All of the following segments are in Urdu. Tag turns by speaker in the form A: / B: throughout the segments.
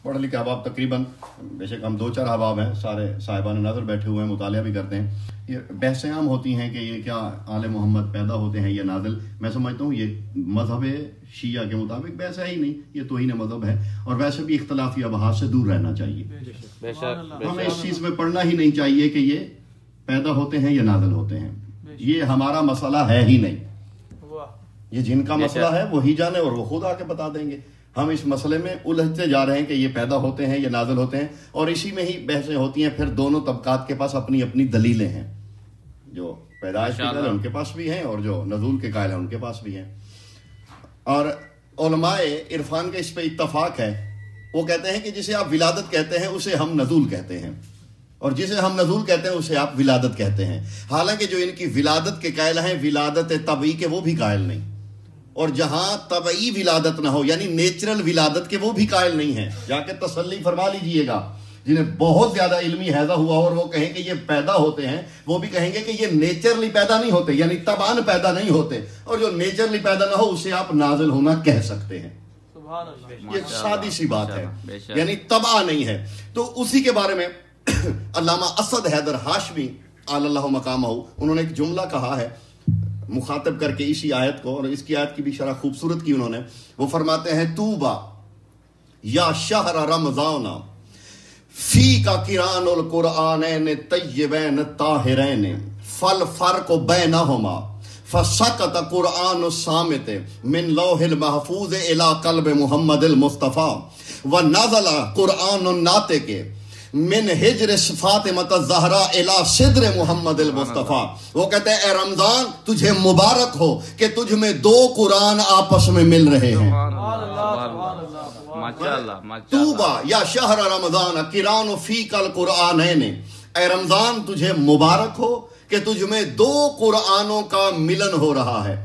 A: پڑھ لکھے احباب تقریباً، بے شک ہم 2-4 احباب ہیں، سارے صاحبان نظر بیٹھے ہوئے ہیں، مطالعہ بھی کرتے ہیں. یہ بحثیں عام ہوتی ہیں کہ یہ کیا آل محمد پیدا ہوتے ہیں یا نازل. میں سمجھتا ہوں یہ مذہب شیعہ کے مطابق بحث ہے ہی نہیں، یہ توہین مذہب ہے، اور ویسے بھی اختلافی ابحاث سے دور رہنا چاہیے. ہمیں اس چیز میں پڑھنا ہی نہیں چاہیے کہ یہ پیدا ہوتے ہیں یا نازل ہوتے ہیں. یہ ہمارا مسئلہ ہے ہی نہیں. یہ جن کا مسئلہ ہے وہی جانے، اور وہ خود آ کے بتا دیں گے. ہم اس مسئلے میں الجھتے جا رہے ہیں کہ یہ پیدا ہوتے ہیں یا نازل ہوتے ہیں، اور اسی میں ہی بحثیں ہوتی ہیں. پھر دونوں طبقات کے پاس اپنی اپنی دلیلیں ہیں. جو پیدائش کے قائل ہیں ان کے پاس بھی ہیں، اور جو نزول کے قائل ہیں ان کے پاس بھی ہیں. اور علماء عرفان کا اس پہ اتفاق ہے. وہ کہتے ہیں کہ جسے آپ ولادت کہتے ہیں اسے ہم نزول کہتے ہیں، اور جسے ہم نزول کہتے ہیں اسے آپ ولادت کہتے ہیں. حالانکہ جو ان کی ولادت کے قائل ہیں ولادت طبعی کے وہ بھی قائل نہیں، اور جہاں طبعی ولادت نہ ہو یعنی نیچرل ولادت کے وہ بھی قائل نہیں ہیں. جا کے تسلی فرما لیجئے گا. جنہیں بہت زیادہ علمی حیضہ ہوا اور وہ کہیں کہ یہ پیدا ہوتے ہیں، وہ بھی کہیں گے کہ یہ نیچرلی پیدا نہیں ہوتے، یعنی طبعاً پیدا نہیں ہوتے. اور جو نیچرلی پیدا نہ ہو اسے آپ نازل ہونا کہہ سکتے ہیں. یہ سادی سی بات ہے، یعنی طبع نہیں ہے. تو اسی کے بارے میں علامہ اسد حیدر ہاشمی علی اللہ مقامہ، انہوں نے ایک جملہ کہا ہے مخاطب کر کے اسی آیت کو، اور اس کی آیت کی بھی شرح خوبصورت کی انہوں نے. وہ فرماتے ہیں توبہ یا شہر رمضان فی کا قرآن القرآنین طیبین طاہرین فالفرق بینہما فسقط قرآن الصامت من لوح المحفوظ الی قلب محمد المصطفیٰ ونزل قرآن الناطق من ہجر فاطمۃ الزہرا الی صدر محمد المصطفیٰ. وہ کہتے ہیں اے رمضان تجھے مبارک ہو کہ تجھ میں 2 قرآن آپس میں مل رہے ہیں. توبہ یا شہر رمضان قرآن فیک القرآنین، اے رمضان تجھے مبارک ہو کہ تجھ میں 2 قرآنوں کا ملن ہو رہا ہے.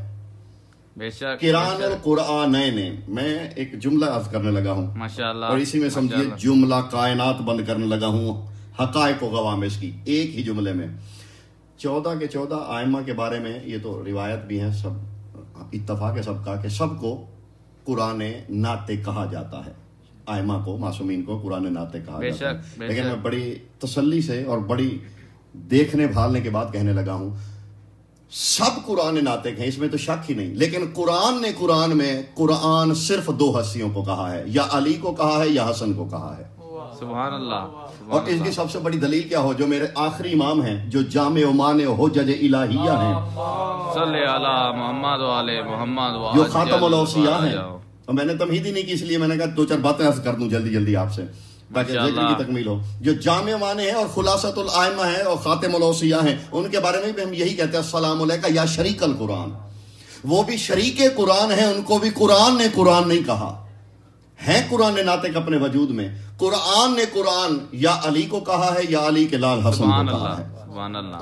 A: قرآن القرآنین. میں ایک جملہ عرض کرنے لگا ہوں ماشاءاللہ، اور اسی میں سمجھیے جملہ کائنات بند کرنے لگا ہوں حقائق و غوامض کی ایک ہی جملے میں. 14 کے 14 آئمہ کے بارے میں یہ تو روایت بھی ہے، سب اتفاق ہے سب کا کہ سب کو قرآن ناطق کہا جاتا ہے. آئمہ کو، معصومین کو قرآن ناطق کہا جاتا ہے. لیکن میں بڑی تسلی سے اور بڑی دیکھنے بھالنے کے بعد کہنے لگا ہوں سب قرآن ناطق ہیں، اس میں تو شک ہی نہیں. لیکن قرآن نے قرآن میں قرآن صرف 2 ہستیوں کو کہا ہے، یا علی کو کہا ہے یا حسن کو کہا ہے.
B: سبحان اللہ.
A: اور اس کی سب سے بڑی دلیل کیا ہو، جو میرے آخری امام ہیں، جو جامع و مانع و حجج الہیہ ہیں،
B: صلی علی محمد و علی محمد و
A: جو خاتم الاوصیاء ہیں. اور میں نے تمہید ہی نہیں کی، اس لیے میں نے کہا 2-4 باتیں عرض کر دوں جلدی آپ سے تاکہ ذکر کی تکمیل ہو. جو جامع معنی ہیں اور خلاصۃ الائمہ ہیں اور خاتم الاوصیاء ہیں، ان کے بارے میں بھی ہم یہی کہتے ہیں السلام علیکہ یا شریک القرآن. وہ بھی شریک قرآن ہیں، ان کو بھی قرآن نے قرآن نہیں کہا ہے. قرآن ناطق اپنے وجود میں، قرآن نے قرآن یا علی کو کہا ہے یا علی کے لال حسن کو کہا ہے.
B: سبحان اللہ.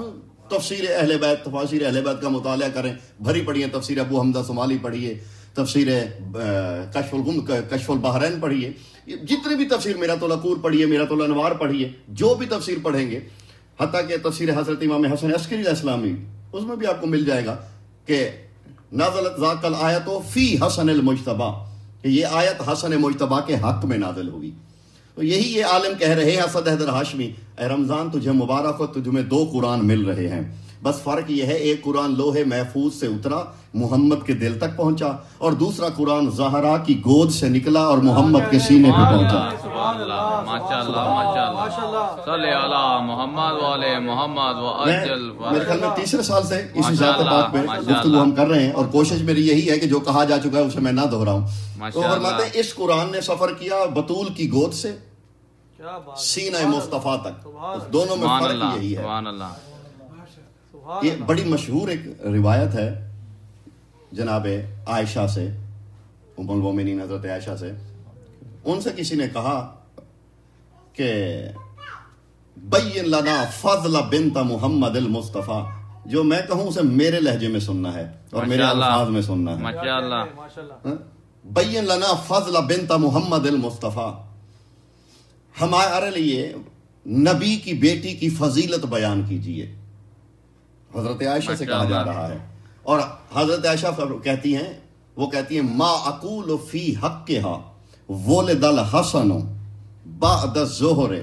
A: تفسیر اہل بیت، تفاسیر اہل بیت کا مطالعہ کریں، بھری پڑھیے. تفسیر ابو حمزہ صومالی پڑھیے، تفسیر کشف البحرین پڑھیے، جتنے بھی تفسیر میرات العقور پڑھیے، میرات الانوار پڑھیے، جو بھی تفسیر پڑھیں گے، حتیٰ کہ تفسیر حضرت امام حسن عسکری علیہ السلام، اس میں بھی آپ کو مل جائے گا کہ نازلت ذاک الآیت فی حسن المجتبی، کہ یہ آیت حسن مجتبی کے حق میں نازل ہوئی. تو یہی یہ عالم کہہ رہے ہیں اسد حیدر ہاشمی، اے رمضان تجھے مبارک ہو، تجھ میں 2 قرآن مل رہے ہیں. بس فرق یہ ہے ایک قرآن لوح محفوظ سے اترا، محمد کے دل تک پہنچا، اور دوسرا قرآن زہرا کی گود سے نکلا اور محمد کے سینے پہ پہنچا.
B: سبحان اللہ. ماشاءاللہ ماشاءاللہ. صلی علی محمد و علی محمد و اجل.
A: میرے خیال میں 3 سال سے اسی ذات پاک پہ گفتگو ہم کر رہے ہیں، اور کوشش میری یہی ہے کہ جو کہا جا چکا ہے اسے میں نہ دہراؤں. تو فرماتے ہیں اس قرآن نے سفر کیا بطول کی گود سے سینہ مصطفیٰ تک. دونوں میں فرق یہی ہے.
B: سبحان اللہ.
A: یہ بڑی مشہور ایک روایت ہے جناب عائشہ سے، ام المومنین حضرت عائشہ سے. ان سے کسی نے کہا کہ بین لنا فضل بنت محمد المصطفیٰ، جو میں کہوں اسے میرے لہجے میں سننا ہے اور میرے الفاظ میں سننا ہے.
B: ماشاءاللہ.
A: بین لنا فضل بنت محمد المصطفیٰ، ہمارے لیے نبی کی بیٹی کی فضیلت بیان کیجئے. حضرت عائشہ سے کہا جا رہا ہے، اور حضرت عائشہ کہتی ہیں ما اقول فی حقھا ولد الحسن بعد الظہر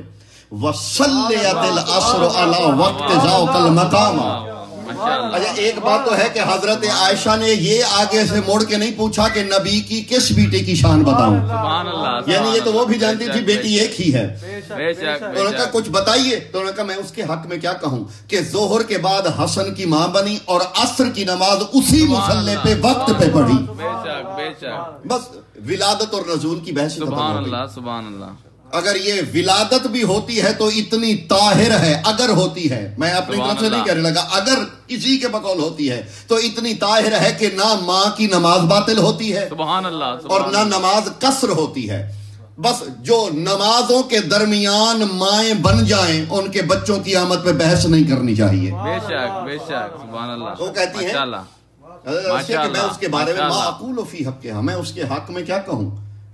A: وصلیت العصر علی وقت ذاک المقام. اچھا ایک بات تو ہے کہ حضرت عائشہ نے یہ آگے سے موڑ کے نہیں پوچھا کہ نبی کی کس بیٹے کی شان بتاؤں. یعنی یہ تو وہ بھی جانتی تھی بیٹی ایک ہی ہے. تو انہوں نے کہا کچھ بتائیے. تو انہوں نے کہا میں اس کے حق میں کیا کہوں کہ ظہر کے بعد حسن کی ماں بنی اور عصر کی نماز اسی مصلی پہ وقت پہ پڑھی. بس ولادت اور نزول کی بحث.
B: سبحان اللہ سبحان اللہ.
A: اگر یہ ولادت بھی ہوتی ہے تو اتنی طاہر ہے, اگر ہوتی ہے, میں اپنی طرف سے نہیں کہنے لگا, اگر کسی کے بقول ہوتی ہے تو اتنی طاہر ہے کہ نہ ماں کی نماز باطل ہوتی ہے
B: سبحان اللہ
A: اور نہ نماز قصر ہوتی ہے. بس جو نمازوں کے درمیان مائیں بن جائیں ان کے بچوں کی آمد پہ بحث نہیں کرنی چاہیے.
B: بے شک بے شک سبحان اللہ.
A: وہ کہتی ہیں کہ میں اس کے بارے میں ما اقول فی حقها, میں اس کے حق میں کیا کہوں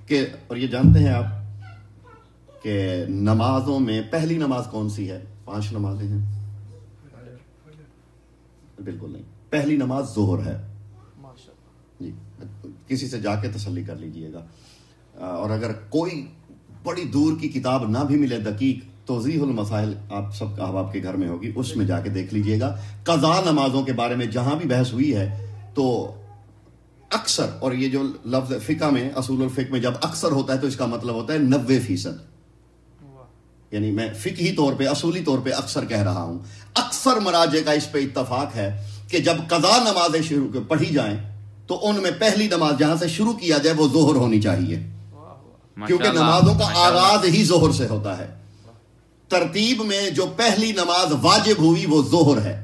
A: کہ, اور یہ جانتے ہیں آپ کہ نمازوں میں پہلی نماز کون سی ہے؟ 5 نمازیں ہیں. بالکل نہیں, پہلی نماز ظہر ہے. جی کسی سے جا کے تسلی کر لیجئے گا. اور اگر کوئی بڑی دور کی کتاب نہ بھی ملے, دقیق توضیح المسائل آپ سب کا احباب کے گھر میں ہوگی, اس میں جا کے دیکھ لیجئے گا. قضا نمازوں کے بارے میں جہاں بھی بحث ہوئی ہے تو اکثر, اور یہ جو لفظ فقہ میں, اصول الفقہ میں جب اکثر ہوتا ہے تو اس کا مطلب ہوتا ہے 90%. یعنی میں فقہی طور پہ اصولی طور پہ اکثر کہہ رہا ہوں, اکثر مراجع کا اس پہ اتفاق ہے کہ جب قضا نمازیں شروع پڑھی جائیں تو ان میں پہلی نماز جہاں سے شروع کیا جائے وہ ظہر ہونی چاہیے, کیونکہ نمازوں کا آغاز ہی ظہر سے ہوتا ہے. ترتیب میں جو پہلی نماز واجب ہوئی وہ ظہر ہے.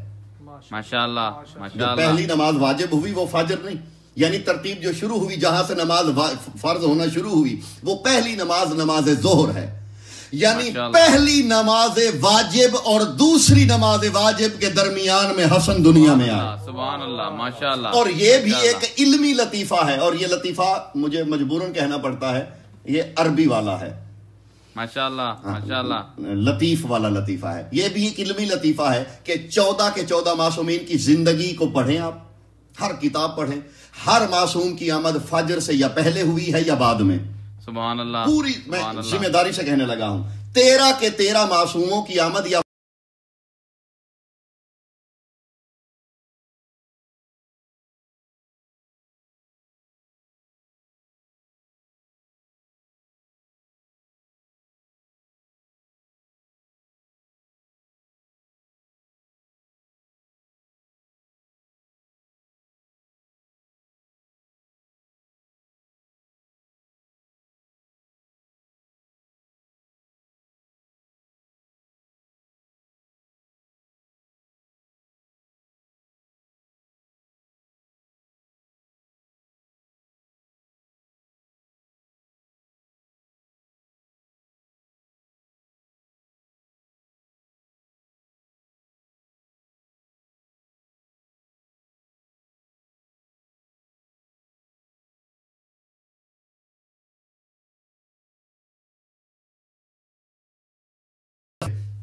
B: ماشاءاللہ
A: جو پہلی نماز واجب ہوئی وہ فجر نہیں. یعنی ترتیب جو شروع ہوئی, جہاں سے نماز فرض ہونا شروع ہوئی, وہ پہلی نماز ظہر ہے. یعنی پہلی نماز واجب اور دوسری نماز واجب کے درمیان میں حسن دنیا میں آیا.
B: سبحان اللہ ماشاءاللہ.
A: اور یہ بھی ایک علمی لطیفہ ہے, اور یہ لطیفہ مجھے مجبوراً کہنا پڑتا ہے, یہ عربی والا ہے.
B: ماشاءاللہ ماشاءاللہ.
A: لطیف والا لطیفہ ہے. یہ بھی ایک علمی لطیفہ ہے کہ 14 کے 14 معصومین کی زندگی کو پڑھیں آپ, ہر کتاب پڑھیں, ہر معصوم کی آمد فجر سے یا پہلے ہوئی ہے یا بعد میں.
B: سبحان اللہ.
A: پوری میں ذمہ داری سے کہنے لگا ہوں, 13 کے 13 معصوموں کی آمد یا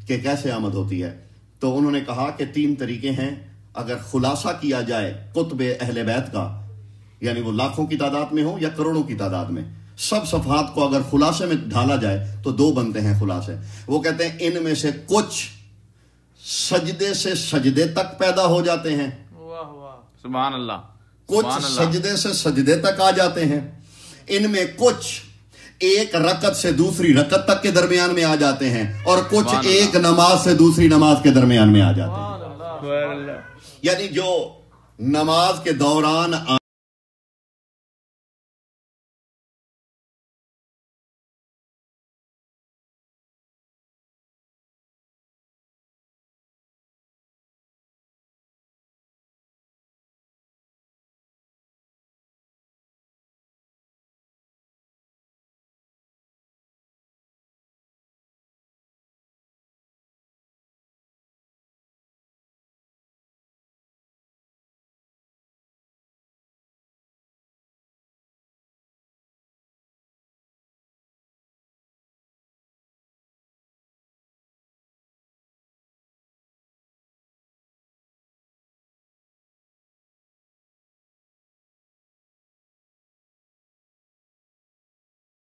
A: کہ کیسے آمد ہوتی ہے, تو انہوں نے کہا کہ 3 طریقے ہیں. اگر خلاصہ کیا جائے کتب اہل بیت کا, یعنی وہ لاکھوں کی تعداد میں ہو یا کروڑوں کی تعداد میں, سب صفحات کو اگر خلاصے میں ڈھالا جائے تو 2 بنتے ہیں خلاصے. وہ کہتے ہیں ان میں سے کچھ سجدے سے سجدے تک پیدا ہو جاتے ہیں,
B: سبحان اللہ,
A: کچھ سجدے سے سجدے تک آ جاتے ہیں, ان میں کچھ ایک رکعت سے دوسری رکعت تک کے درمیان میں آ جاتے ہیں, اور کچھ ایک نماز سے دوسری نماز کے درمیان میں آ جاتے ہیں. یعنی جو نماز کے دوران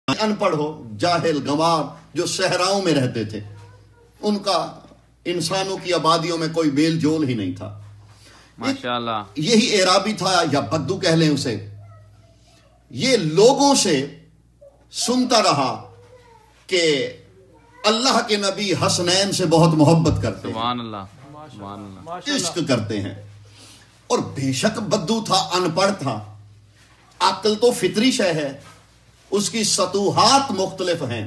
A: ان پڑھ ہو, جاہل, گنوار, جو صحراؤں میں رہتے تھے، ان کا انسانوں کی آبادیوں میں کوئی میل جول ہی نہیں تھا.
B: ماشاءاللہ.
A: یہی اعرابی تھا یا بدو کہہ لیں اسے. یہ لوگوں سے سنتا رہا کہ اللہ کے نبی حسنین سے بہت محبت کرتے ہیں،
B: سبحان اللہ، سبحان اللہ،
A: عشق کرتے ہیں. اور بے شک بدو تھا، ان پڑھ تھا. عقل تو فطری شے ہے، اس کی سطوحات مختلف ہیں،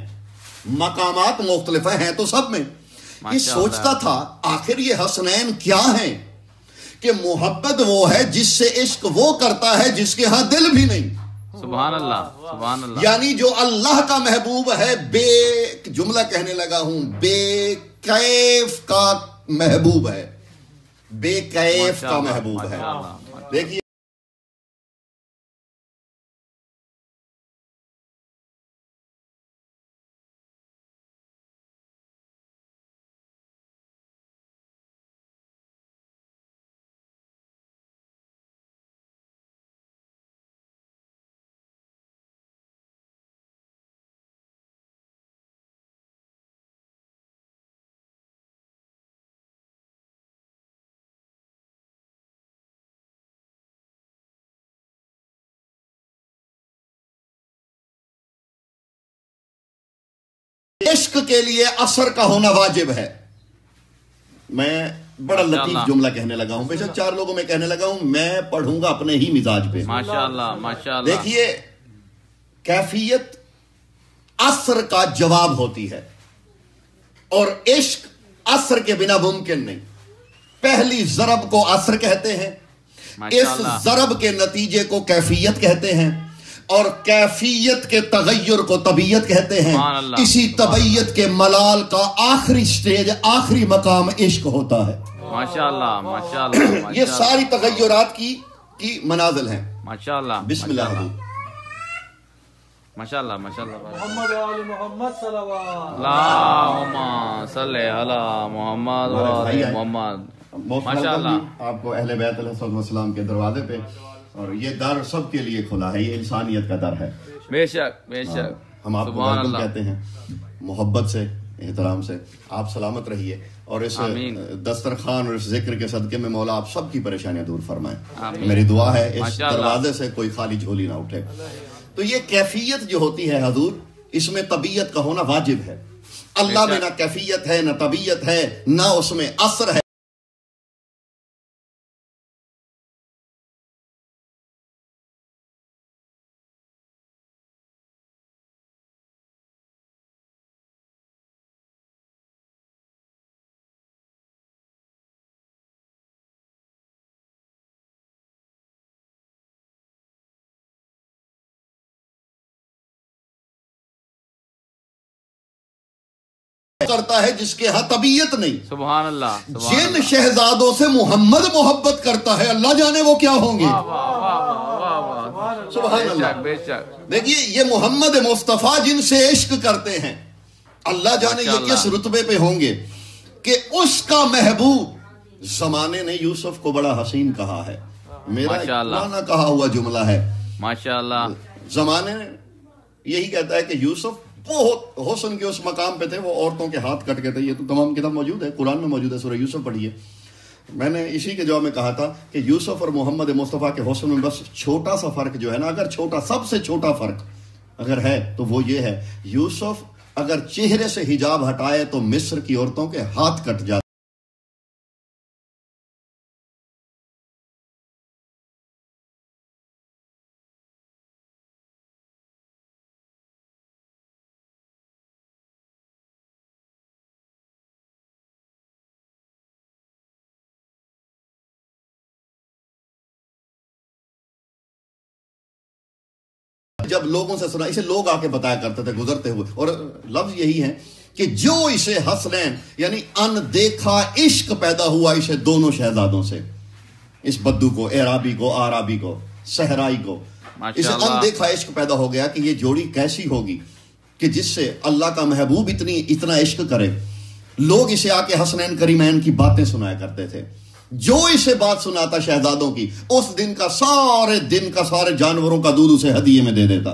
A: مقامات مختلف ہیں تو سب میں. یہ سوچتا تھا آخر یہ حسنین کیا ہیں کہ محبت وہ ہے جس سے عشق وہ کرتا ہے جس کے ہاں دل بھی نہیں.
B: سبحان اللہ، سبحان اللہ.
A: یعنی جو اللہ کا محبوب ہے، بے جملہ کہنے لگا ہوں، بے کیف کا محبوب ہے، بے کیف کا محبوب ہے. دیکھیے عشق کے لیے اثر کا ہونا واجب ہے. میں بڑا لطیف جملہ کہنے لگا ہوں، بے شک 4 لوگوں میں کہنے لگا ہوں، میں پڑھوں گا اپنے ہی مزاج پہ.
B: ماشاءاللہ، ماشاءاللہ.
A: دیکھیے کیفیت اثر کا جواب ہوتی ہے، اور عشق اثر کے بنا ممکن نہیں. پہلی ضرب کو اثر کہتے ہیں، اس ضرب کے نتیجے کو کیفیت کہتے ہیں، اور کیفیت کے تغیر کو طبیعت کہتے ہیں. اسی طبیعت کے ملال کا آخری سٹیج، آخری مقام عشق ہوتا ہے.
B: ماشاءاللہ، ماشاءاللہ.
A: یہ ساری تغیرات کی منازل ہیں.
B: ماشاءاللہ.
A: بسم اللہ حضور.
B: ماشاءاللہ، ماشاءاللہ.
C: محمد و آل محمد صلوات.
B: اللہم صلی علی محمد و آل محمد. ماشاءاللہ.
A: آپ کو اہل بیت علیہ السلام کے دروازے پہ، اور یہ در سب کے لیے کھلا ہے، یہ انسانیت کا در ہے.
B: بے شک، بے شک.
A: ہم آپ کو ویلکم کہتے ہیں محبت سے، احترام سے. آپ سلامت رہیے، اور اس دسترخوان اور اس ذکر کے صدقے میں مولا آپ سب کی پریشانیاں دور فرمائیں. میری دعا ہے اس دروازے سے کوئی خالی جھولی نہ اٹھے. تو یہ کیفیت جو ہوتی ہے حضور، اس میں طبیعت کا ہونا واجب ہے. اللہ میں نہ کیفیت ہے، نہ طبیعت ہے، نہ اس میں اثر ہے. کرتا ہے جس کے ہاں طبیعت نہیں.
B: سبحان اللہ.
A: جن شہزادوں سے محمد محبت کرتا ہے، اللہ جانے وہ کیا ہوں گے. سبحان اللہ. دیکھیے یہ محمد مصطفیٰ جن سے عشق کرتے ہیں، اللہ جانے یہ کس رتبے پہ ہوں گے کہ اس کا محبوب. زمانے نے یوسف کو بڑا حسین کہا ہے، میرا پرانا کہا ہوا جملہ ہے.
B: ماشاءاللہ.
A: زمانے یہی کہتا ہے کہ یوسف بہت حسن کے اس مقام پہ تھے، وہ عورتوں کے ہاتھ کٹ کے تھے. یہ تو تمام کتاب موجود ہے، قرآن میں موجود ہے، سورہ یوسف پڑھیے. میں نے اسی کے جواب میں کہا تھا کہ یوسف اور محمد مصطفیٰ کے حسن میں بس چھوٹا سا فرق جو ہے نا، اگر چھوٹا، سب سے چھوٹا فرق اگر ہے تو وہ یہ ہے، یوسف اگر چہرے سے حجاب ہٹائے تو مصر کی عورتوں کے ہاتھ کٹ جاتے. جب لوگوں سے سنا، اسے لوگ آ کے بتایا کرتے تھے گزرتے ہوئے، اور لفظ یہی ہے کہ جو اسے حسنین یعنی ان دیکھا عشق پیدا ہوا اسے دونوں شہزادوں سے، اس بدو کو، اعرابی کو، آرابی کو، صحرائی کو، اسے ان دیکھا عشق پیدا ہو گیا کہ یہ جوڑی کیسی ہوگی کہ جس سے اللہ کا محبوب اتنا عشق کرے. لوگ اسے آ کے حسنین کریمین کی باتیں سنایا کرتے تھے. جو اسے بات سناتا شہزادوں کی، اس دن کا سارے جانوروں کا دودھ اسے ہدیے میں دے دیتا.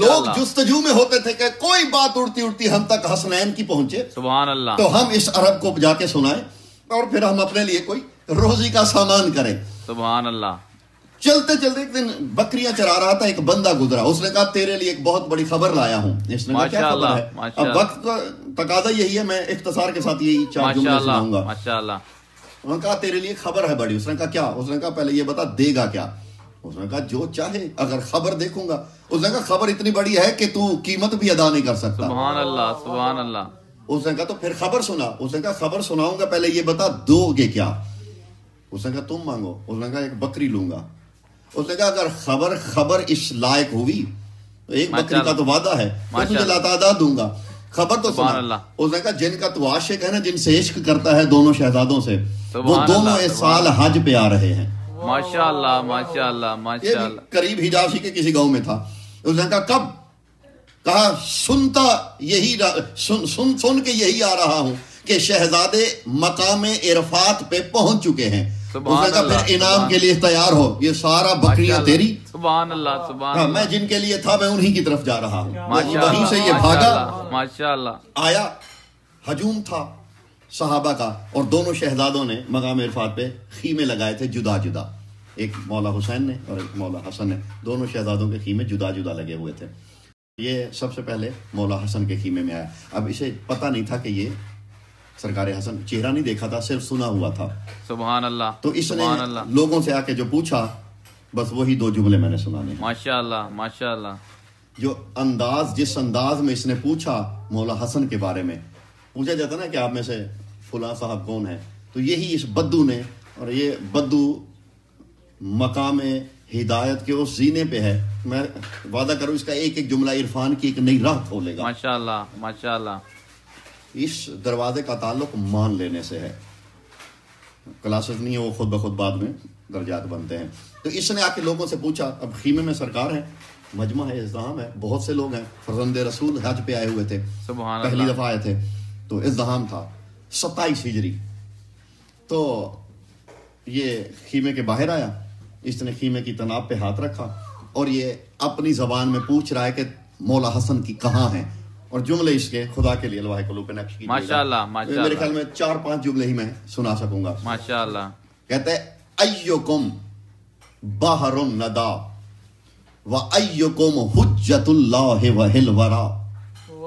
A: لوگ جستجو میں ہوتے تھے کہ کوئی بات اڑتی اڑتی ہم تک حسنین کی پہنچے
B: سبحان اللہ
A: تو ہم اس عرب کو جا کے سنائیں اور پھر ہم اپنے لیے کوئی روزی کا سامان کریں.
B: سبحان اللہ.
A: چلتے چلتے ایک دن بکریاں چرا رہا تھا, ایک بندہ گزرا, اس نے کہا تیرے لیے ایک بہت بڑی خبر لایا ہوں. اس نے کہا کیا خبر ہے؟ اب وقت کا تقاضا یہی ہے, میں اختصار کے ساتھ یہی 4 جملے سناؤں گا.
B: ماشاءاللہ.
A: انہوں نے کہا تیرے لیے خبر ہے بڑی. اس نے کہا کیا؟ اس نے کہا پہلے یہ بتا دے گا کیا؟ اس نے کہا جو چاہے, اگر خبر دیکھوں گا. اس نے کہا خبر اتنی بڑی ہے کہ تو قیمت بھی ادا نہیں کر سکتا.
B: سبحان اللہ سبحان اللہ.
A: اس نے کہا تو پھر خبر سنا. اس نے کہا خبر سناؤں گا, پہلے یہ بتا دو گے کیا؟ اس نے کہا تم مانگو. اس نے کہا ایک بکری لوں گا. اس نے کہا اگر خبر اس لائق ہوئی تو ایک بکری کا تو وعدہ ہے, میں تجھے لاتعداد دوں گا. خبر تو سنا. اس نے کہا جن کا تو عاشق ہے نا, جن سے عشق کرتا ہے دونوں شہزادوں سے, وہ دونوں اس سال حج پہ آ رہے ہیں.
B: ماشاءاللہ ماشاءاللہ ماشاءاللہ.
A: قریب حجاز کے کسی گاؤں میں تھا. اس نے کہا کب؟ کہا سنتا یہی سن کے یہی آ رہا ہوں کہ شہزادے مقام عرفات پہ پہنچ چکے ہیں. اس نے کہا پھر انعام کے لیے تیار ہو, یہ سارا بکریاں تیری.
B: سبحان اللہ سبحان اللہ.
A: میں جن کے لیے تھا میں انہی کی طرف جا رہا ہوں. وہیں سے یہ بھاگا,
B: ماشاءاللہ
A: آیا. ہجوم تھا صحابہ کا, اور دونوں شہزادوں نے مقام عرفات پہ خیمے لگائے تھے جدا جدا. ایک مولا حسین نے اور ایک مولا حسن نے, دونوں شہزادوں کے خیمے جدا جدا لگے ہوئے تھے. یہ سب سے پہلے مولا حسن کے خیمے میں آیا. اب اسے پتہ نہیں تھا کہ یہ سرکار حسن, چہرہ نہیں دیکھا تھا, صرف سنا ہوا تھا.
B: سبحان اللہ.
A: تو اس نے لوگوں سے آ کے جو پوچھا, بس وہی 2 جملے میں نے سنانے ہیں.
B: ماشاءاللہ ماشاءاللہ.
A: جو جس انداز میں اس نے پوچھا مولا حسن کے بارے میں, پوچھا جاتا نا کہ آپ میں سے فلاں صاحب کون ہے, تو یہی اس بدو نے, اور یہ بدو مقام ہدایت کے اس زینے پہ ہے. میں وعدہ کروں اس کا ایک ایک جملہ عرفان کی ایک نئی راہ کھولے گا.
B: ماشاءاللہ ماشاءاللہ.
A: اس دروازے کا تعلق مان لینے سے ہے. کلاسز نہیں ہے, وہ خود بخود بعد میں درجات بنتے ہیں. تو اس نے آ کے لوگوں سے پوچھا. اب خیمے میں سرکار ہے, مجمع ہے, ازدحام ہے, بہت سے لوگ ہیں, فرزند رسول حج پہ آئے ہوئے تھے, پہلی دفعہ آئے تھے, تو ازدحام تھا. 27 ہجری. تو یہ خیمے کے باہر آیا, اس نے خیمے کی تناب پہ ہاتھ رکھا, اور یہ اپنی زبان میں پوچھ رہا ہے کہ مولا حسن کی کہاں ہیں. اور جملے اس کے خدا کے لیے لوح قلوب پہ نقش کیجیے گا.
B: ماشاءاللہ ماشاءاللہ.
A: میرے خیال میں 4-5 جملے ہی میں سنا سکوں گا.
B: ماشاءاللہ.
A: کہتے ہیں ایکم بحر الندى وایکم حجت اللہ وحل ورا.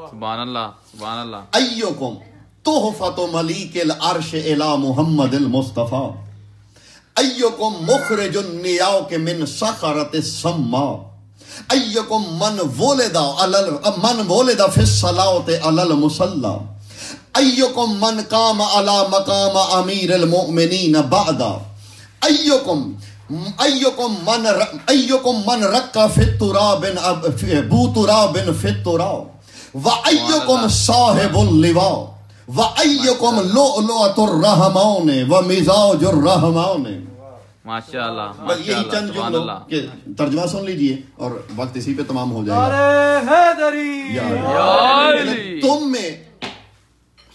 B: سبحان اللہ سبحان اللہ.
A: ایکم تحفۃ ملیک العرش الی محمد المصطفیٰ. ایکم مخرج النیاق من صخرۃ السماء. ایکم من ولد فی الصلاۃ علی المصلی. ایکم من قام علی مقام امیر المؤمنین بعدا. ایکم من رق فی التراب بو تراب فی التراب. وایکم صاحب اللواء. وایکم لؤلؤۃ الرحمن ومزاج الرحمن.
B: ماشاءاللہ.
A: یہی چند جملوں کے ترجمہ سن لیجئے اور وقت اسی پہ تمام ہو جائے گا. تم میں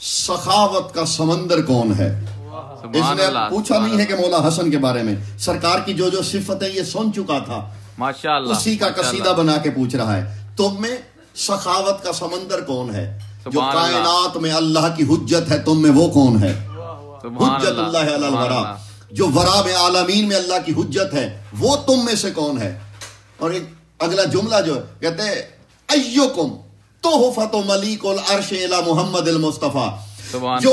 A: سخاوت کا سمندر کون ہے؟ اس نے پوچھا نہیں ہے کہ مولا حسن کے بارے میں, سرکار کی جو جو صفت ہے یہ سن چکا تھا,
B: ماشاءاللہ
A: اسی کا قصیدہ بنا کے پوچھ رہا ہے. تم میں سخاوت کا سمندر کون ہے؟ جو کائنات میں اللہ کی حجت ہے, تم میں وہ کون ہے؟ حجت اللہ علی الورا. جو ورا میں عالمین میں اللہ کی حجت ہے, وہ تم میں سے کون ہے؟ اور ایک اگلا جملہ جو کہتے ہیں ایکم تحفۃ ملیک العرش الی محمد المصطفیٰ. جو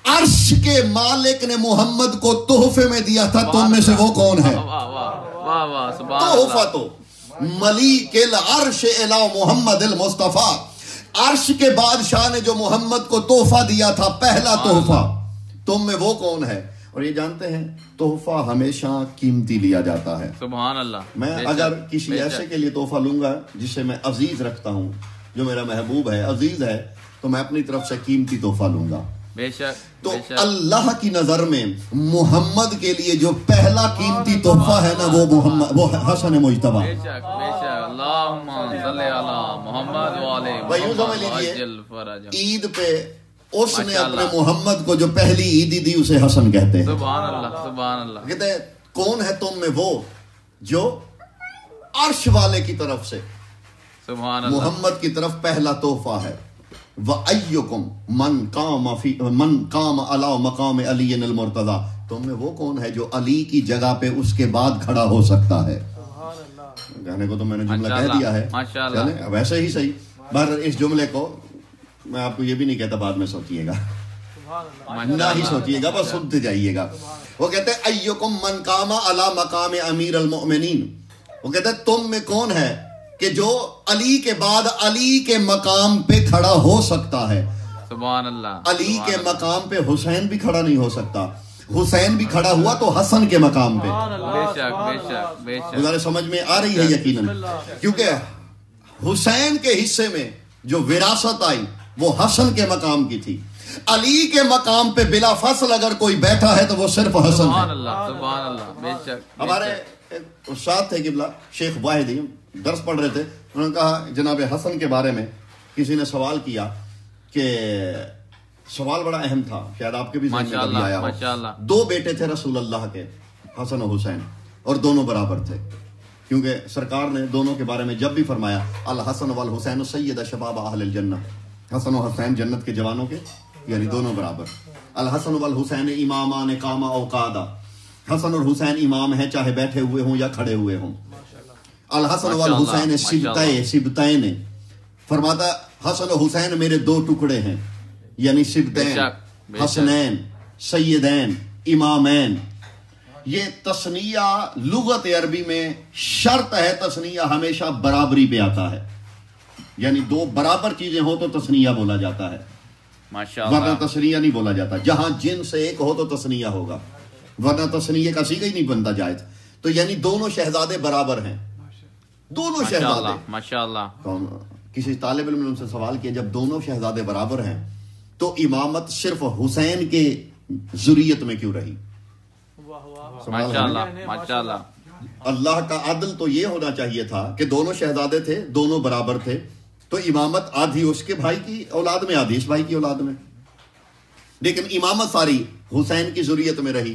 A: عرش کے مالک نے محمد کو تحفے میں دیا تھا, تم میں سے وہ کون ہے؟ تحفۃ ملیک العرش الی محمد المصطفیٰ. عرش کے بادشاہ نے جو محمد کو تحفہ دیا تھا, پہلا تحفہ, تم میں وہ کون ہے؟ اور یہ جانتے ہیں تحفہ ہمیشہ قیمتی لیا جاتا ہے.
B: سبحان اللہ.
A: میں اگر کسی ایسے کے لیے تحفہ لوں گا جسے میں عزیز رکھتا ہوں, جو میرا محبوب ہے, عزیز ہے, تو میں اپنی طرف سے قیمتی تحفہ لوں گا.
B: بے شک.
A: تو اللہ کی نظر میں محمد کے لیے جو پہلا قیمتی تحفہ ہے نا, وہ محمد, وہ حسن مجتبیٰ.
B: بے شک بے شک. اللہم صلی علی محمد وآلہ.
A: عید پہ اس نے اپنے محمد کو جو پہلی عیدی دی اسے حسن کہتے ہیں.
B: سبحان اللہ سبحان اللہ.
A: کہتے ہیں کون ہے تم میں وہ جو عرش والے کی طرف سے
B: سبحان اللہ.
A: محمد کی طرف پہلا تحفہ ہے. وَأَيُّكُمْ مَنْ قَامَ عَلَى مَقَامِ عَلِيٍّ الْمُرْتَضَىٰ, تم میں وہ کون ہے جو علی کی جگہ پہ اس کے بعد کھڑا ہو سکتا ہے. کہنے کو تو میں نے جملہ کہہ دیا ہے, چلیں ویسے ہی صحیح. بہر اس جملے کو میں آپ کو یہ بھی نہیں کہتا بعد میں سوچیے گا, نہ ہی سوچیے گا, بس سنتے جائیے گا. وہ کہتے ہیں ایکم من قام علی مقام امیر المؤمنین, وہ کہتے ہیں تم میں کون ہے کہ جو علی کے بعد علی کے مقام پہ کھڑا ہو سکتا ہے.
B: سبحان اللہ.
A: علی کے مقام پہ حسین بھی کھڑا نہیں ہو سکتا, حسین بھی کھڑا ہوا تو حسن کے مقام پہ.
B: بے شک بے شک بے شک.
A: گزارے سمجھ میں آ رہی ہے یقیناً, کیونکہ حسین کے حصے میں جو وراثت آئی وہ حسن کے مقام کی تھی. علی کے مقام پہ بلا فصل اگر کوئی بیٹھا ہے تو وہ صرف حسن ہے.
B: سبحان اللہ سبحان اللہ. بے شک.
A: ہمارے استاد تھے قبلہ شیخ واحدی, درس پڑھ رہے تھے, انہوں نے کہا جناب حسن کے بارے میں کسی نے سوال کیا کہ سوال بڑا اہم تھا, شاید آپ کے بھی ذہن میں کبھی آیا ہو. 2 بیٹے تھے رسول اللہ کے, حسن و حسین, اور دونوں برابر تھے, کیونکہ سرکار نے دونوں کے بارے میں جب بھی فرمایا الحسن والحسین سید شباب اہل الجنہ, حسن و حسین جنت کے جوانوں کے, یعنی دونوں برابر. الحسن والحسین امامان قاما او قادا, حسن اور حسین امام ہیں چاہے بیٹھے ہوئے ہوں یا کھڑے ہوئے ہوں. الحسن والحسین سبتین, فرماتا حسن و حسین میرے 2 ٹکڑے ہیں, یعنی سبتین, حسنین, سیدین, امامین. یہ تثنیہ لغت عربی میں شرط ہے, تثنیہ ہمیشہ برابری پہ آتا ہے, یعنی 2 برابر چیزیں ہو تو تثنیہ بولا جاتا ہے, ورنہ تثنیہ نہیں بولا جاتا. جہاں جنس ایک ہو تو تثنیہ ہوگا, ورنہ تثنیہ کا صیغہ ہی نہیں بنتا جائز. تو یعنی دونوں شہزادے برابر ہیں, دونوں شہزادے. ماشاءاللہ. کسی طالب علم نے ان سے سوال کیا جب دونوں شہزادے برابر ہیں تو امامت صرف حسین کے ذریت میں کیوں رہی؟
B: ماشاءاللہ.
A: اللہ کا عدل تو یہ ہونا چاہیے تھا کہ دونوں شہزادے تھے, دونوں برابر تھے, تو امامت آدھی اس کے بھائی کی اولاد میں, آدھی اس بھائی کی اولاد میں, لیکن امامت ساری حسین کی ذریت میں رہی.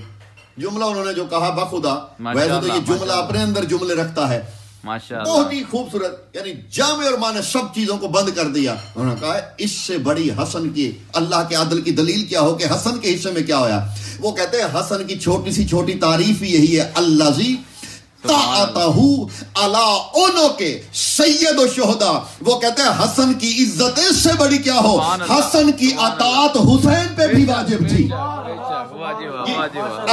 A: جملہ انہوں نے جو کہا بخدا, ویسے تو یہ جملہ اپنے اندر جملے رکھتا ہے, بہت ہی خوبصورت, یعنی جامع اور معنی سب چیزوں کو بند کر دیا. انہوں نے کہا اس سے بڑی حسن کی اللہ کے عدل کی دلیل کیا ہو کہ حسن کے حصے میں کیا ہویا. وہ کہتے ہیں حسن کی چھوٹی سی چھوٹی تعریف ہی یہی ہے, الذی طاعتہو علی عنق سید الشہداء. وہ کہتے ہیں حسن کی عزت اس سے بڑی کیا ہو, حسن کی اطاعت حسین پہ بھی واجب تھی.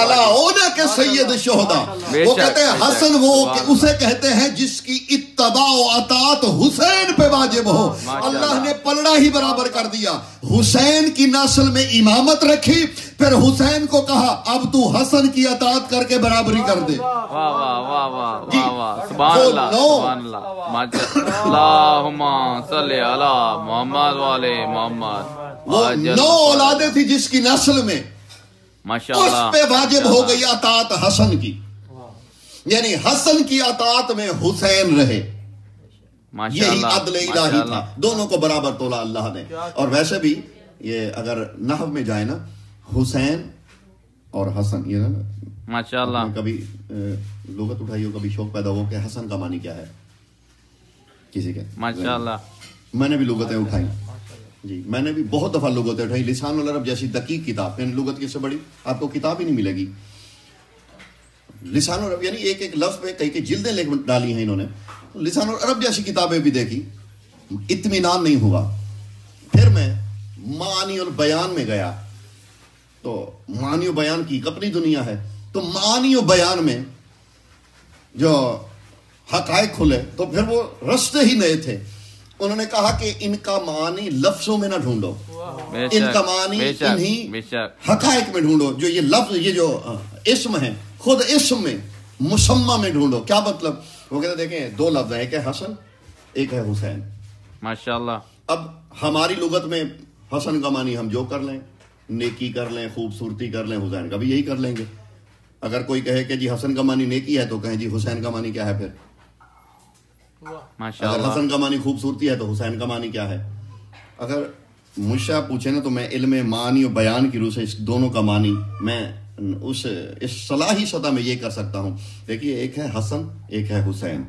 A: علی عنق سید الشہداء, وہ کہتے ہیں حسن وہ اسے کہتے ہیں جس کی اتباع و اطاعت حسین پہ واجب ہو. اللہ نے پلڑا ہی برابر کر دیا, حسین کی نسل میں امامت رکھی, پھر حسین کو کہا اب تو حسن کی اطاعت کر کے برابری کر دے.
B: سبحان اللہ سبحان اللہ. اللہم صلی علی محمد والے محمد.
A: وہ 9 اولادیں تھی جس کی نسل میں اس پہ واجب ہو گئی اطاعت حسن کی, یعنی حسن کی اطاعت میں حسین رہے. یہی عدل الہی تھا, دونوں کو برابر تولا اللہ نے. اور ویسے بھی یہ اگر نحو میں جائے نا, حسین اور حسن, یہ نا
B: ماشاءاللہ
A: کبھی لغت اٹھائی ہو, کبھی شوق پیدا ہو کہ حسن کا معنی کیا ہے کسی کے,
B: ماشاءاللہ.
A: میں نے بھی لغتیں اٹھائی, جی میں نے بھی بہت دفعہ لغتیں اٹھائی. لسان العرب جیسی دقیق کتاب, یعنی لغت کی سے بڑی آپ کو کتاب ہی نہیں ملے گی. لسان العرب یعنی ایک ایک لفظ پہ کئی جلدیں لکھ ڈالی ہیں انہوں نے. لسان العرب جیسی کتابیں بھی دیکھی, اطمینان نہیں ہوا. پھر میں معانی اور بیان میں گیا, تو معانی و بیان کی اپنی دنیا ہے, تو معانی و بیان میں جو حقائق کھلے تو پھر وہ رستے ہی نئے تھے. انہوں نے کہا کہ ان کا معنی لفظوں میں نہ ڈھونڈو, ان کا معنی انہی حقائق میں ڈھونڈو. جو یہ لفظ, یہ جو اسم ہے, خود اسم میں مسمہ میں ڈھونڈو. کیا مطلب؟ وہ کہتے دیکھیں 2 لفظ ہیں, ایک ہے حسن ایک ہے حسین.
B: ماشاءاللہ.
A: اب ہماری لغت میں حسن کا معنی ہم جو کر لیں, نیکی کر لیں, خوبصورتی کر لیں, حسین کا بھی یہی کر لیں گے. اگر کوئی کہے کہ جی حسن کا معنی نیکی ہے تو کہیں جی حسین کا معنی کیا ہے. پھر اگر حسن کا معنی خوبصورتی ہے تو حسین کا معنی کیا ہے. اگر مجھ سے آپ پوچھیں نا تو میں علم معنی و بیان کی روح سے اس دونوں کا معنی میں اس صلاحی سطح میں یہ کر سکتا ہوں. دیکھیے ایک ہے حسن ایک ہے حسین.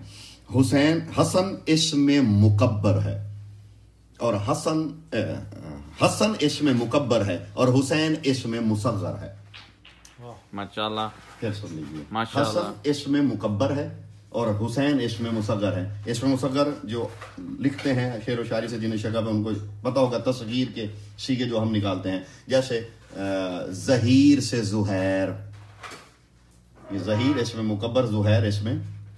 A: حسن اسم مکبر ہے اور حسن اسم مکبر ہے اور حسین اسم مصغر ہے.
B: ماشاءاللہ.
A: پھر سن لیجیے.
B: ماشاءاللہ.
A: حسن اسم مکبر ہے اور حسین اسم مصغر ہے. اسم مصغر جو لکھتے ہیں شعر و شاعری سے جنہیں شگا پہ ان کو پتہ ہوگا تصغیر کے سیگے جو ہم نکالتے ہیں, جیسے ظہیر سے زہیر, یہ ظہیر اسم مکبر, زہیر اسم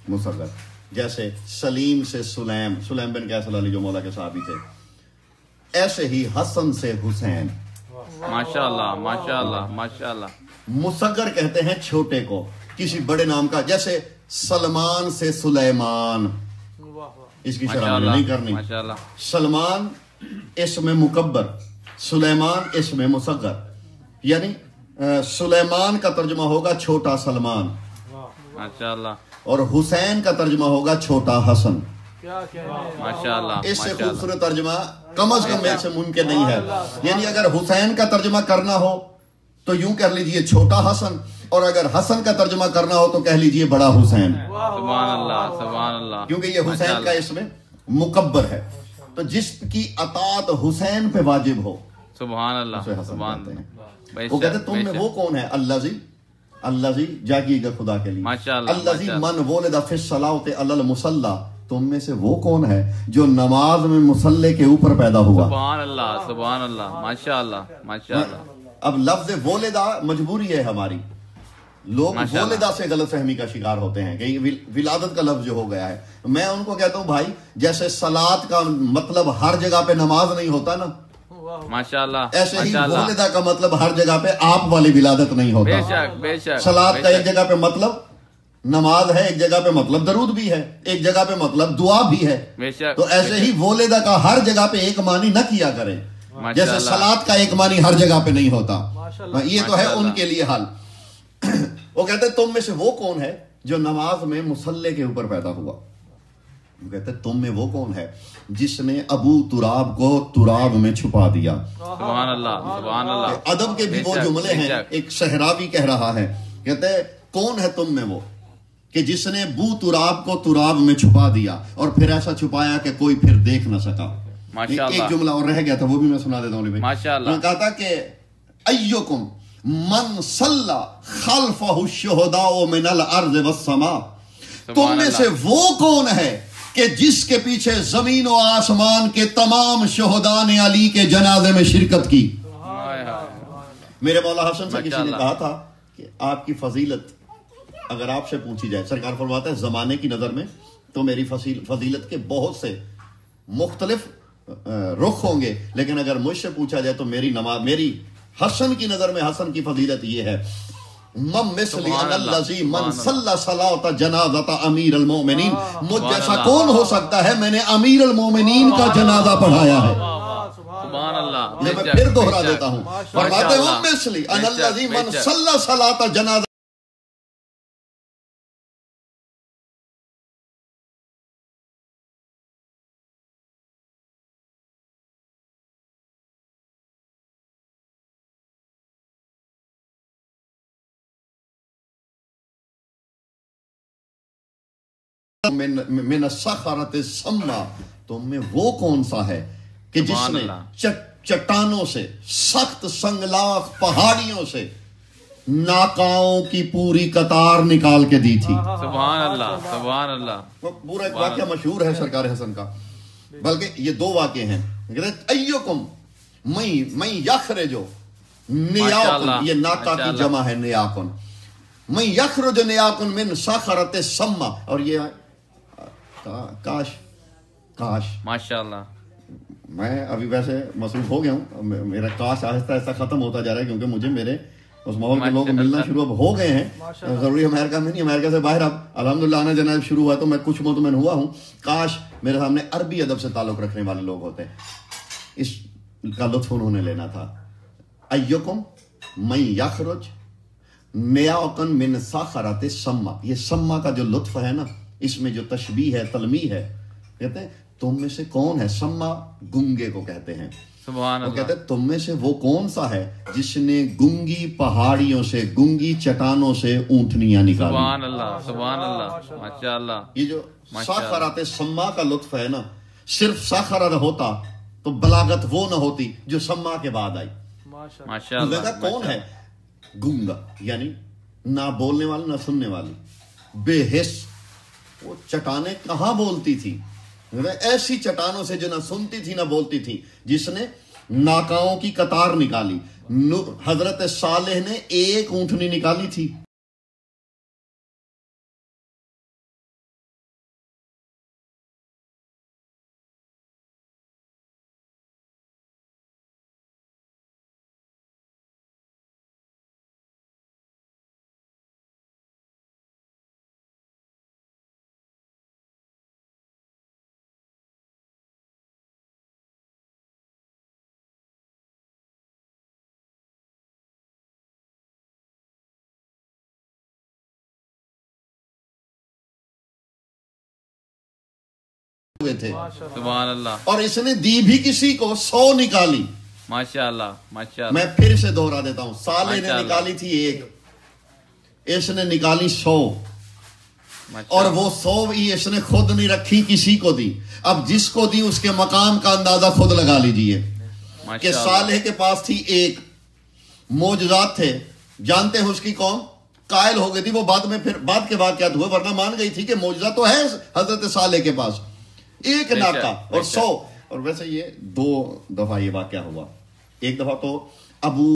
A: مصغر. جیسے سلیم سے سلیم, سلیم بن کیسل علی جو مولا کے صحابی تھے. ایسے ہی حسن سے حسین.
B: ماشاءاللہ ماشاءاللہ ماشاءاللہ.
A: مصغر کہتے ہیں چھوٹے کو کسی بڑے نام کا, جیسے سلمان سے سلیمان. اس کی شرح نہیں کرنی.
B: ماشاءاللہ.
A: سلمان اسم مکبر, سلیمان اسم مصغر, یعنی سلیمان کا ترجمہ ہوگا چھوٹا سلمان,
B: ماشاءاللہ.
A: اور حسین کا ترجمہ ہوگا چھوٹا حسن.
B: ماشاءاللہ.
A: اس سے خوبصورت ترجمہ کم از کم میرے سے ممکن نہیں ہے. یعنی اگر حسین کا ترجمہ کرنا ہو تو یوں کہہ لیجئے چھوٹا حسن, اور اگر حسن کا ترجمہ کرنا ہو تو کہہ لیجئے بڑا حسین.
B: سبحان اللہ سبحان اللہ.
A: کیونکہ یہ حسین کا اسم مکبر ہے, تو جس کی اطاعت حسین پہ واجب ہو
B: سبحان اللہ
A: اسے حسن
B: سبحان
A: کہتے ہیں.
B: اللہ.
A: وہ کہتے ہیں تم میں وہ کون ہے, اللہ جاگیے گا خدا کے لیے,
B: ماشاءاللہ
A: اللہ من ولد فی الصلاۃ علی المصلی, تم میں سے وہ کون ہے جو نماز میں مصلی کے اوپر پیدا ہوا.
B: سبحان اللہ سبحان اللہ ماشاءاللہ ماشاءاللہ.
A: اب لفظ ولدہ مجبوری ہے ہماری, لوگ ولدہ سے غلط فہمی کا شکار ہوتے ہیں کہ ولادت کا لفظ جو ہو گیا ہے. میں ان کو کہتا ہوں بھائی جیسے صلاۃ کا مطلب ہر جگہ پہ نماز نہیں ہوتا نا,
B: ماشاءاللہ
A: ایسے ہی ولدہ کا مطلب ہر جگہ پہ آپ والی ولادت نہیں ہوتا.
B: بے شک بے شک.
A: صلاۃ کا ایک جگہ پہ مطلب نماز ہے, ایک جگہ پہ مطلب درود بھی ہے, ایک جگہ پہ مطلب دعا بھی ہے.
B: بے شک.
A: تو ایسے ہی ولدہ کا ہر جگہ پہ ایک معنی نہ کیا کریں, جیسے صلاۃ کا ایک معنی ہر جگہ پہ نہیں ہوتا. یہ تو ہے ان کے لیے حل. وہ کہتے ہیں تم میں سے وہ کون ہے جو نماز میں مصلی کے اوپر پیدا ہوا. وہ کہتے ہیں تم میں وہ کون ہے جس نے ابو تراب کو تراب میں چھپا دیا.
B: سبحان اللہ سبحان اللہ.
A: ادب کے بھی وہ جملے ہیں. ایک صحراوی کہہ رہا ہے, کہتے ہیں کون ہے تم میں وہ کہ جس نے بو تراب کو تراب میں چھپا دیا اور پھر ایسا چھپایا کہ کوئی پھر دیکھ نہ سکا. ایک جملہ اور رہ گیا تھا, وہ بھی میں سنا دیتا ہوں.
B: ماشاءاللہ.
A: کہا تھا کہ ایکم من صلی خلفہ الشہداء من الارض والسماء, تم میں سے وہ کون ہے کہ جس کے پیچھے زمین و آسمان کے تمام شہداء نے علی کے جنازے میں شرکت کی. میرے مولا حسن سے کسی نے کہا تھا کہ آپ کی فضیلت اگر آپ سے پوچھی جائے, سرکار فرماتا ہے زمانے کی نظر میں تو میری فضیلت کے بہت سے مختلف رخ ہوں گے, لیکن اگر مجھ سے پوچھا جائے تو میری حسن کی نظر میں حسن کی فضیلت یہ ہے, مثلی ان الذی من صلی صلاۃ جنازۃ امیر المومنین, مجھ جیسا کون ہو سکتا ہے, میں نے امیر المومنین کا جنازہ پڑھایا ہے.
B: سبحان اللہ.
A: میں پھر دوہرا دیتا ہوں, فرماتے ہیں مثلی ان الذی من صلی صلاۃ جنازۃ من الصخرۃ السما, تم میں وہ کون سا ہے کہ جس نے چٹانوں سے, سخت سنگلاخ پہاڑیوں سے ناکاؤں کی پوری قطار نکال کے دی تھی.
B: سبحان اللہ سبحان اللہ.
A: پورا ایک واقعہ مشہور ہے سرکار حسن کا, بلکہ یہ دو واقعے ہیں. ایکم من یخرج نیاکن, یہ ناکا کی جمع ہے نیاکن, من یخرج نیاکن من صخرۃ السما, اور یہ کاش
B: ماشاءاللہ.
A: میں ابھی ویسے مصروف ہو گیا ہوں, میرا کاش آہستہ آہستہ ختم ہوتا جا رہا ہے کیونکہ مجھے میرے اس ماحول کے لوگ ملنا شروع اب ہو گئے ہیں. ضروری امریکہ میں نہیں, امریکہ سے باہر اب الحمدللہ آنا جانا شروع ہوا تو میں کچھ مطمئن ہوا ہوں. کاش میرے سامنے عربی ادب سے تعلق رکھنے والے لوگ ہوتے, اس کا لطف انہوں نے لینا تھا. ایکم من یخرج نیاکن من صخرۃ السما, یہ سما کا جو لطف ہے نا, اس میں جو تشبیہ ہے, تلمیح ہے, کہتے ہیں تم میں سے کون ہے, سما گنگے کو کہتے ہیں,
B: سبحان
A: وہ
B: اللہ.
A: کہتے ہیں تم میں سے وہ کون سا ہے جس نے گنگی پہاڑیوں سے, گنگی چٹانوں سے اونٹنیاں نکالی.
B: سبحان اللہ, سبحان اللہ, ماشاء اللہ.
A: یہ جو ساخرات سما کا لطف ہے نا, صرف ساخرات ہوتا تو بلاغت وہ نہ ہوتی جو سما کے بعد آئی.
B: ماشاء
A: تو
B: اللہ.
A: کون ہے گنگا, یعنی نہ بولنے والی نہ سننے والی, بے حس. وہ چٹانیں کہاں بولتی تھی, ایسی چٹانوں سے جو نہ سنتی تھی نہ بولتی تھی, جس نے ناکاؤں کی قطار نکالی. حضرت صالح نے ایک اونٹنی نکالی تھی. ہوئے تھے,
B: سبحان اللہ.
A: اور اس نے دی بھی کسی کو 100 نکالی.
B: ماشاء اللہ, ماشاء اللہ.
A: میں پھر سے دوہرا دیتا ہوں, صالح نے
B: ماشاء اللہ.
A: نکالی تھی ایک, اس نے نکالی 100,
B: ماشاء
A: اور
B: اللہ.
A: وہ 100 ہی اس نے خود نہیں رکھی, کسی کو دی. اب جس کو دی اس کے مقام کا اندازہ خود لگا لیجئے کہ
B: ماشاء اللہ.
A: صالح کے پاس تھی ایک, معجزات تھے, جانتے ہیں اس کی قوم قائل ہو گئی تھی. وہ بعد میں پھر بعد کے واقعات ہوئے, ورنہ مان گئی تھی کہ معجزات تو ہے حضرت صالح کے پاس. ایک
B: بے شک,
A: ناکا
B: بے
A: اور
B: شک.
A: 100. اور ویسے یہ 2 دفعہ یہ واقعہ ہوا. ایک دفعہ تو ابو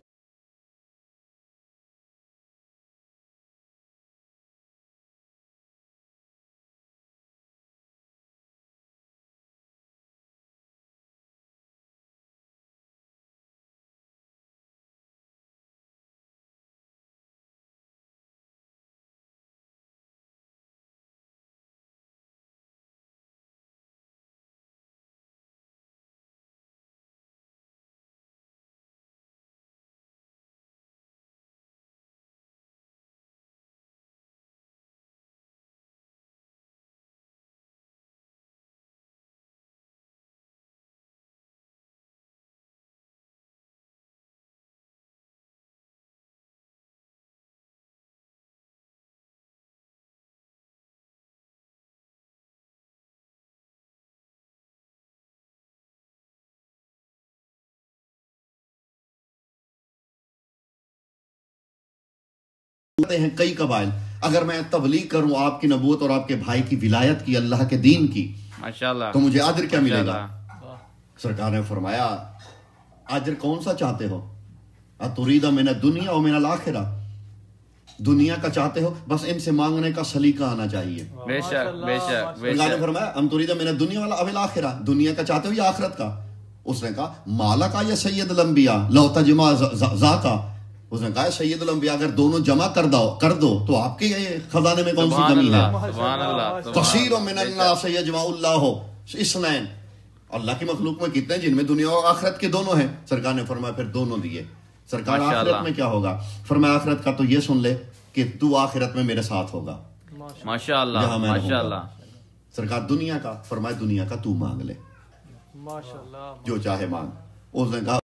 A: ہیں کئی قبائل, اگر میں تبلیغ کروں آپ کی نبوت اور آپ کے بھائی کی ولایت کی, اللہ کے دین کی,
B: ماشاء اللہ.
A: تو مجھے اجر کیا ملے
B: ماشاء
A: گا؟
B: اللہ.
A: سرکار نے فرمایا اجر کون سا چاہتے ہو, اتريد من الدنیا و من الآخرہ, دنیا کا چاہتے ہو, بس ان سے مانگنے کا سلیقہ آنا چاہیے.
B: بے شک, بے شک, بے
A: سرکار نے
B: شک.
A: فرمایا ام تريد من الدنیا والا او الآخرہ, دنیا کا چاہتے ہو یا آخرت کا؟ اس نے کہا مالا کا یا سید الانبیاء لو تجمع ذاکا. اس نے کہا سید الانبیاء اگر دونوں جمع کر دو تو آپ کے خزانے میں کون سی
B: سبحان
A: کمی ہے؟
B: اللہ, سبحان اللہ.
A: کثیر من الناس یجمع اللہ اثنین, اللہ کی مخلوق میں کتنے جن میں دنیا اور آخرت کے دونوں ہیں. سرکار نے فرمایا پھر دونوں دیے. سرکار
B: ماشاء
A: آخرت
B: اللہ.
A: میں کیا ہوگا؟ فرمایا آخرت کا تو یہ سن لے کہ تو آخرت میں میرے ساتھ ہوگا
B: ماشاء اللہ,
A: جہاں میں
B: ماشاء
A: رہوں
B: اللہ.
A: گا. سرکار دنیا کا فرمایا دنیا کا تو مانگ لے,
C: ماشاءاللہ.
A: جو چاہے مانگ. اس نے کہا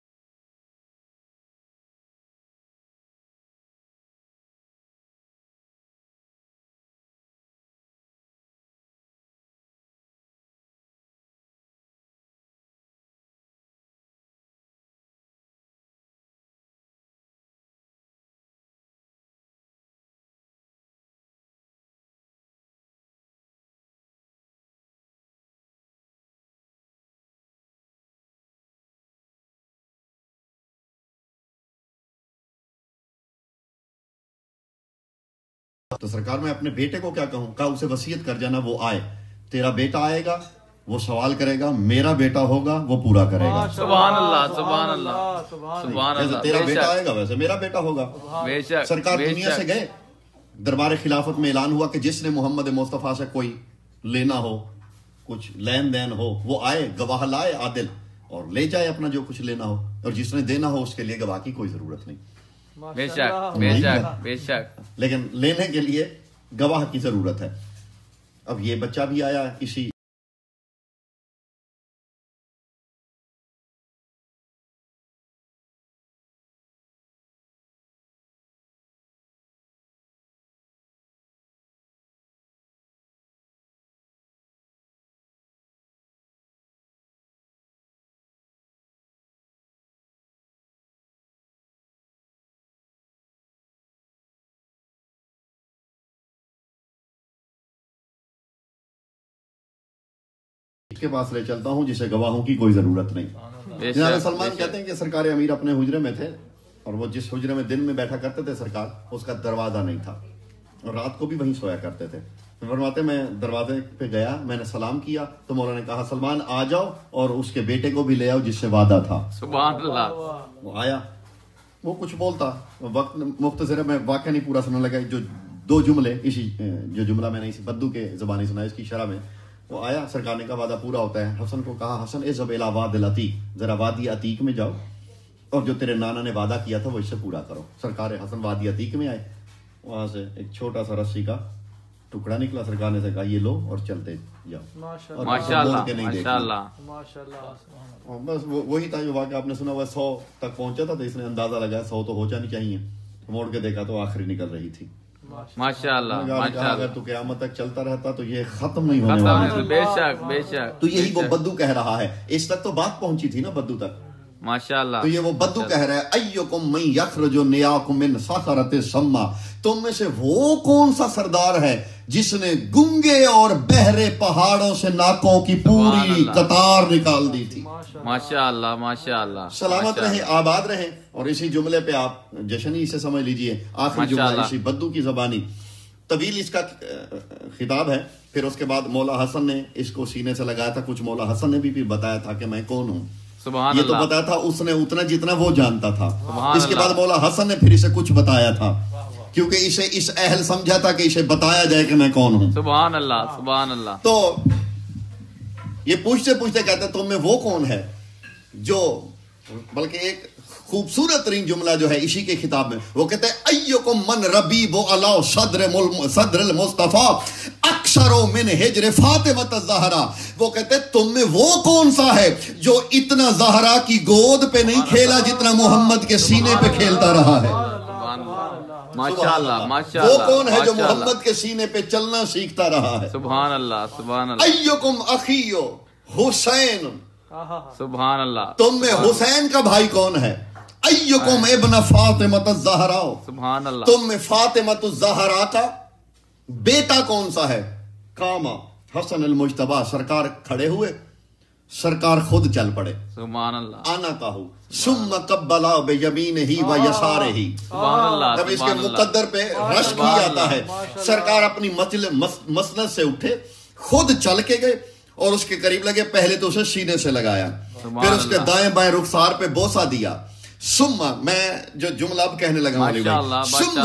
A: تو سرکار میں اپنے بیٹے کو کیا کہوں؟ کہا اسے وصیت کر جانا وہ آئے, تیرا بیٹا آئے گا وہ سوال کرے گا, میرا بیٹا ہوگا وہ پورا کرے گا.
B: سبحان اللہ, سبحان اللہ, سبحان
A: جیسے
B: اللہ.
A: تیرا
B: بے
A: بیٹا
B: شک,
A: آئے گا ویسے میرا بیٹا ہوگا.
B: بے شک,
A: سرکار
B: بے
A: دنیا سے
B: شک.
A: گئے, دربار خلافت میں اعلان ہوا کہ جس نے محمد مصطفیٰ سے کوئی لینا ہو, کچھ لین دین ہو, وہ آئے, گواہ لائے عادل, اور لے جائے اپنا جو کچھ لینا ہو, اور جس نے دینا ہو اس کے لیے گواہ کی کوئی ضرورت نہیں.
B: بے شک, بے شک, بے شک.
A: لیکن لینے کے لیے گواہ کی ضرورت ہے. اب یہ بچہ بھی آیا کسی کے پاس لے چلتا ہوں جسے گواہوں کی کوئی ضرورت نہیں.
B: بے
A: جناب
B: شک،
A: سلمان
B: بے
A: کہتے ہیں کہ سرکار امیر اپنے حجرے میں تھے اور وہ جس حجرے میں دن میں بیٹھا کرتے تھے سرکار اس کا دروازہ نہیں تھا اور رات کو بھی وہیں سویا کرتے تھے. فرماتے میں دروازے پہ گیا, میں نے سلام کیا تو مولا نے کہا سلمان آ جاؤ اور اس کے بیٹے کو بھی لے آؤ جس سے وعدہ تھا.
B: سبحان اللہ.
A: وہ آیا, وہ کچھ بولتا, وقت مختصر میں واقعہ نہیں پورا سننے لگا, جو 2 جملے اسی جو جملہ میں نے اسی بدو کے زبانی سنا اس کی شرح میں. وہ آیا, سرکار نے کہا وعدہ پورا ہوتا ہے. حسن کو کہا حسن اذهب الى واد العتیق, ذرا وادی عتیق میں جاؤ اور جو تیرے نانا نے وعدہ کیا تھا وہ اس سے پورا کرو. سرکار حسن وادی عتیق میں آئے, وہاں سے ایک چھوٹا سا رسی کا ٹکڑا نکلا. سرکار نے کہا یہ لو اور چلتے جاؤ.
B: ماشاءاللہ ماشاءاللہ
C: ماشاءاللہ.
A: بس وہی تھا جو واقعہ آپ نے سنا ہوا. 100 تک پہنچا تھا تو اس نے اندازہ لگایا 100 تو ہو جانی چاہیے. موڑ کے دیکھا تو آخری نکل رہی تھی.
B: ماشاءاللہ
A: اگر
B: ماشاءاللہ.
A: تو قیامت تک چلتا رہتا تو یہ ختم نہیں ہونے والا تھا.
B: بے شک بے شک.
A: تو یہی وہ بدو کہہ رہا ہے. اس تک تو بات پہنچی تھی نا بدو تک.
B: ماشاءاللہ.
A: تو یہ وہ بدو کہہ رہا ہے ایکم من یخرج نیاکم من صخرۃ السما, تم میں سے وہ کون سا سردار ہے جس نے گنگے اور بہرے پہاڑوں سے ناکوں کی پوری قطار نکال دی تھی.
B: ماشاءاللہ ماشاءاللہ.
A: سلامت رہیں, آباد رہیں. اور اسی جملے پہ آپ جشن ہی سے سمجھ لیجئے, آخری جملہ اسی بدو کی زبانی. طویل اس کا خطاب ہے. پھر اس کے بعد مولا حسن نے اس کو سینے سے لگایا تھا. کچھ مولا حسن نے بھی بتایا تھا کہ میں کون ہوں.
B: سبحان
A: یہ تو
B: اللہ.
A: بتایا تھا اس نے اتنا جتنا وہ جانتا تھا.
B: سبحان
A: اس کے
B: اللہ.
A: بعد مولا حسن نے پھر اسے کچھ بتایا تھا کیونکہ اسے اس اہل سمجھا تھا کہ اسے بتایا جائے کہ میں کون ہوں.
B: سبحان اللہ سبحان اللہ.
A: تو یہ پوچھتے پوچھتے کہتے تم میں وہ کون ہے جو, بلکہ ایک خوبصورت ترین جملہ جو ہے اسی کے خطاب میں وہ کہتے ہیں ایکم من ربیب علی صدر المصطفیٰ اکثر من ہجر فاطمہ الزہرا. وہ کہتے ہیں تم میں وہ کون سا ہے جو اتنا زہرا کی گود پہ نہیں کھیلا جتنا محمد کے سینے پہ کھیلتا رہا ہے.
B: ماشاءاللہ
A: وہ
B: ماشاءاللہ.
A: کون ہے جو محمد کے سینے پہ چلنا سیکھتا رہا ہے.
B: سبحان اللہ سبحان اللہ.
A: ایکم اخیو حسین,
B: سبحان اللہ.
A: تم میں حسین کا بھائی کون ہے. ایکم ابن فاطمہ الزہرا,
B: سبحان اللہ.
A: تم میں فاطمہ الزہرا کا بیٹا کون سا ہے. کاما حسن المجتبی, سرکار کھڑے ہوئے, سرکار خود چل پڑے.
B: سبحان اللہ.
A: آنا کہو ثم قبلا بیمینہ و یسارہ.
B: سبحان اللہ.
A: جب اس کے مقدر پہ رش کی آتا ہے, سرکار اپنی مسند سے اٹھے, خود چل کے گئے اور اس کے قریب لگے. پہلے تو اسے سینے سے لگایا, پھر اس کے دائیں بائیں رخسار پہ بوسہ دیا. ثم, میں جو جملہ اب کہنے لگا ہوں, ثم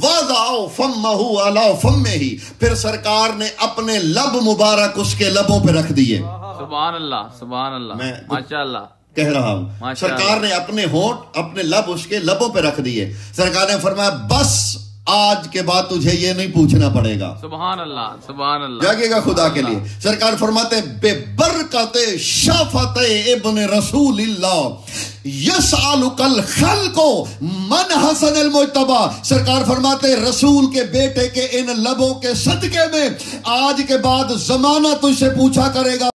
A: وضع فمہ علی فمہ, پھر سرکار نے اپنے لب مبارک اس کے لبوں پہ رکھ دیے.
B: سبحان اللہ سبحان اللہ.
A: میں
B: ماشاءاللہ
A: کہہ رہا ہوں, سرکار نے اپنے ہونٹ اپنے لب اس کے لبوں پہ رکھ دیے. سرکار نے فرمایا بس آج کے بعد تجھے یہ نہیں پوچھنا پڑے گا.
B: سبحان اللہ سبحان اللہ.
A: جاگے گا خدا کے لیے. سرکار فرماتے بے برکت شفت ابن رسول اللہ یسألک الخلق من حسن المجتبی. سرکار فرماتے رسول کے بیٹے کے ان لبوں کے صدقے میں آج کے بعد زمانہ تجھ سے پوچھا کرے گا